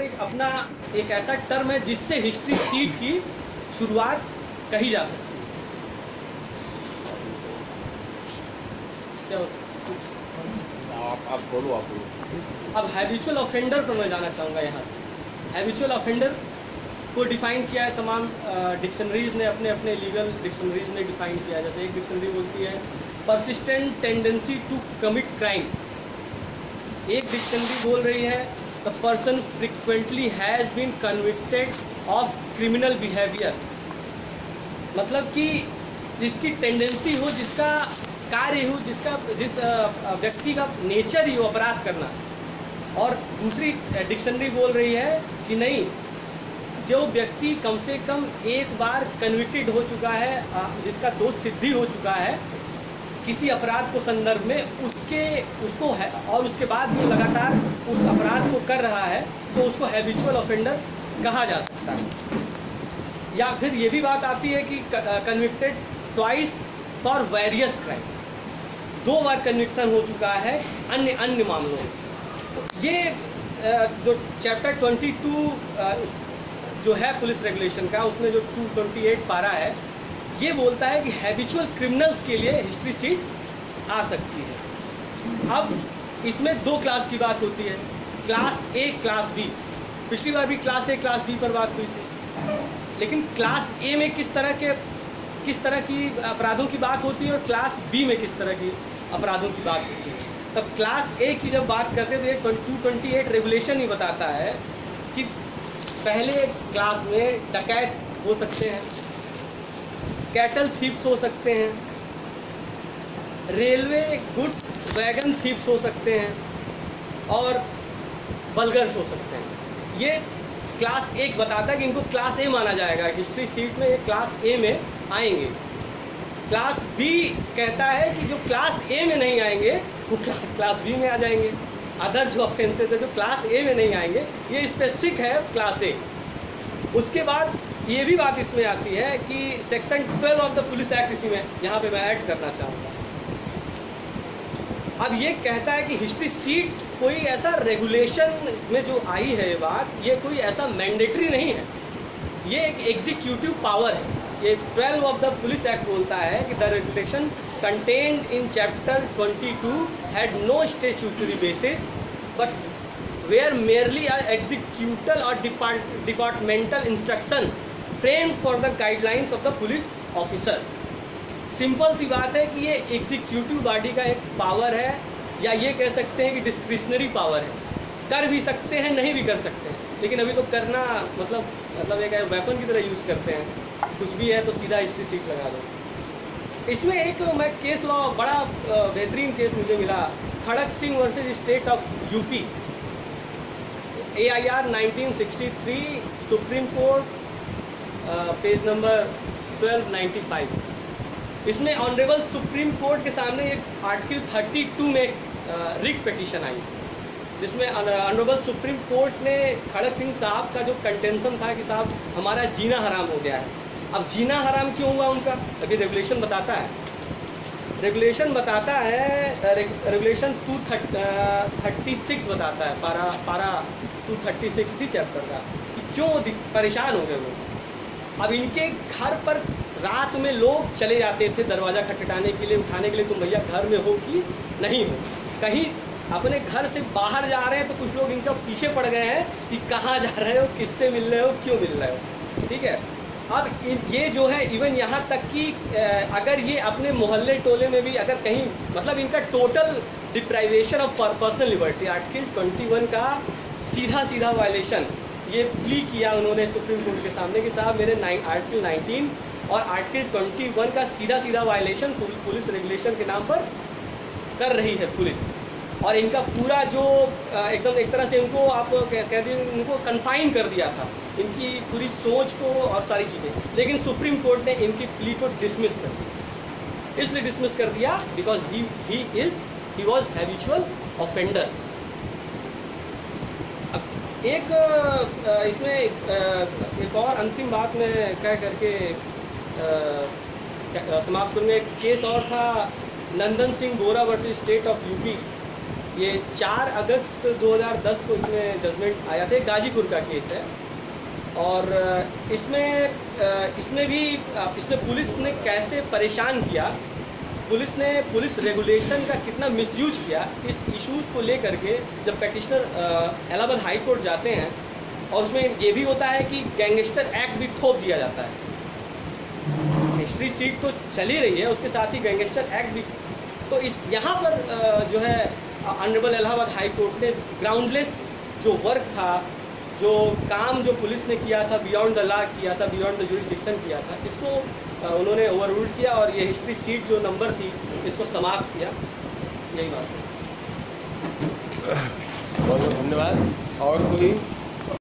पर एक अपना एक ऐसा टर्म है जिससे हिस्ट्री सीट की शुरुआत कही जा सकती है। क्या हो सकता है? आप बोलो। अब हैबिचुअल ऑफेंडर पर मैं जाना चाहूँगा। यहाँ से हैबिचुअल ऑफेंडर को डिफाइन किया है तमाम डिक्शनरीज ने, अपने अपने लीगल डिक्शनरीज ने डिफाइन किया है। जैसे एक डिक्शनरी बोलती है persistent tendency to commit crime, एक डिक्शनरी बोल रही है the person frequently has been convicted of criminal behaviour. मतलब कि जिसकी टेंडेंसी हो, जिसका कार्य हो, जिस व्यक्ति का नेचर ही हो अपराध करना। और दूसरी डिक्शनरी बोल रही है कि नहीं, जो व्यक्ति कम से कम एक बार कन्विक्टेड हो चुका है, जिसका दोष सिद्धि हो चुका है किसी अपराध को संदर्भ में, उसको है और उसके बाद भी लगातार उस अपराध को कर रहा है, तो उसको हैबिचुअल ऑफेंडर कहा जा सकता है। या फिर ये भी बात आती है कि convicted twice for various crime, 2 bar conviction हो चुका है अन्य मामलों में। तो ये जो चैप्टर 22 जो है पुलिस रेगुलेशन का, उसमें जो 228 पारा है, ये बोलता है कि हैबिचुअल क्रिमिनल्स के लिए हिस्ट्री सीट आ सकती है। अब इसमें 2 क्लास की बात होती है, क्लास ए, क्लास बी। पिछली बार भी क्लास ए, क्लास बी पर बात हुई थी, लेकिन क्लास ए में किस तरह की अपराधों की बात होती है और क्लास बी में किस तरह की अपराधों की बात होती है। तब क्लास ए की जब बात करते हैं तो 228 रेगुलेशन ही बताता है कि पहले क्लास में डकैत हो सकते हैं, कैटल थीफ्स हो सकते हैं, रेलवे गुड वैगन थीफ्स हो सकते हैं और बल्गर्स हो सकते हैं। ये क्लास ए बताता है कि इनको क्लास ए माना जाएगा, हिस्ट्री सीट में ये क्लास ए में आएंगे। क्लास बी कहता है कि जो क्लास ए में नहीं आएंगे वो क्लास बी में आ जाएंगे। अदर जो ऑफेंसेस है जो क्लास ए में नहीं आएंगे, ये स्पेसिफिक है क्लास ए। उसके बाद ये भी बात इसमें आती है कि section 12 of the police act, इसी में यहाँ पे मैं ऐड करना चाहूँगा। अब ये कहता है कि हिस्ट्री सीट कोई ऐसा रेगुलेशन में जो आई है ये बात, ये कोई ऐसा मैंडेटरी नहीं है, ये एक एग्जीक्यूटिव पावर है। ये 12 ऑफ द पुलिस एक्ट बोलता है कि the regulation contained in chapter 22 had no statutory basis but were merely an executal or departmental instruction framed for the guidelines of the police officer। Simple सी बात है कि ये एग्जीक्यूटिव बॉडी का एक पावर है, या ये कह सकते हैं कि डिस्क्रिशनरी पावर है। कर भी सकते हैं, नहीं भी कर सकते हैं, लेकिन अभी तो करना मतलब एक वेपन की तरह यूज़ करते हैं। कुछ भी है तो सीधा हिस्ट्री सीट लगा दो। इसमें एक मैं केस लॉ बड़ा बेहतरीन केस मुझे मिला, Kharak Singh versus state of UP, AIR 1963, supreme court, page number 1295। इसमें ऑनरेबल सुप्रीम कोर्ट के सामने एक आर्टिकल 32 में रिट पिटीशन आई, जिसमें ऑनरेबल सुप्रीम कोर्ट ने खड़क सिंह साहब का जो कंटेंशन था कि साहब हमारा जीना हराम हो गया है। अब जीना हराम क्यों हुआ उनका, अभी रेगुलेशन बताता है। रेगुलेशन 236 बताता है, पारा 236 इसी चैप्टर का, कि क्यों परेशान हो गए वो। अब इनके घर पर रात में लोग चले जाते थे दरवाज़ा खटखटाने के लिए, उठाने के लिए, तुम भैया घर में हो कि नहीं हो। कहीं अपने घर से बाहर जा रहे हैं तो कुछ लोग इनका पीछे पड़ गए हैं कि कहाँ जा रहे हो, किससे मिल रहे हो, क्यों मिल रहे हो। ठीक है, अब ये जो है इवन यहाँ तक कि अगर ये अपने मोहल्ले टोले में भी अगर कहीं, मतलब इनका total deprivation of personal liberty, article 21 का सीधा वायलेशन ये प्ली किया उन्होंने सुप्रीम कोर्ट के सामने कि साहब मेरे आर्टिकल 19 और आर्टिकल 21 का सीधा वायलेशन पुलिस रेगुलेशन के नाम पर कर रही है पुलिस। और इनका पूरा जो एकदम एक तरह से इनको आप कह दिए, इनको कन्फाइन कर दिया था, इनकी पूरी सोच को और सारी चीज़ें। लेकिन सुप्रीम कोर्ट ने इनकी प्ली को डिसमिस कर दिया। इसलिए डिसमिस कर दिया because he was habitual offender. अब एक इसमें एक और अंतिम बात मैं कह करके समाप्त करूँगा। एक केस और था, नंदन सिंह बोरा वर्सेस स्टेट ऑफ यूपी। ये 4 अगस्त 2010 को इसमें जजमेंट आया था, गाजीपुर का केस है। और इसमें पुलिस ने कैसे परेशान किया, पुलिस रेगुलेशन का कितना मिसयूज किया, इस इश्यूज़ को लेकर के जब पेटिशनर इलाहाबाद हाई कोर्ट जाते हैं, और उसमें ये भी होता है कि गैंगस्टर एक्ट भी थोप दिया जाता है। हिस्ट्री सीट तो चल ही रही है, उसके साथ ही गैंगस्टर एक्ट भी। तो इस यहाँ पर जो है ऑनरेबल इलाहाबाद हाई कोर्ट ने ग्राउंडलेस जो वर्क था, जो काम जो पुलिस ने किया था, बियॉन्ड द लॉ किया था, बियॉन्ड द जुरिस्डिक्शन किया था, इसको उन्होंने ओवररूल किया और ये हिस्ट्री सीट जो नंबर थी इसको समाप्त किया। यही बात है। बहुत बहुत धन्यवाद। और कोई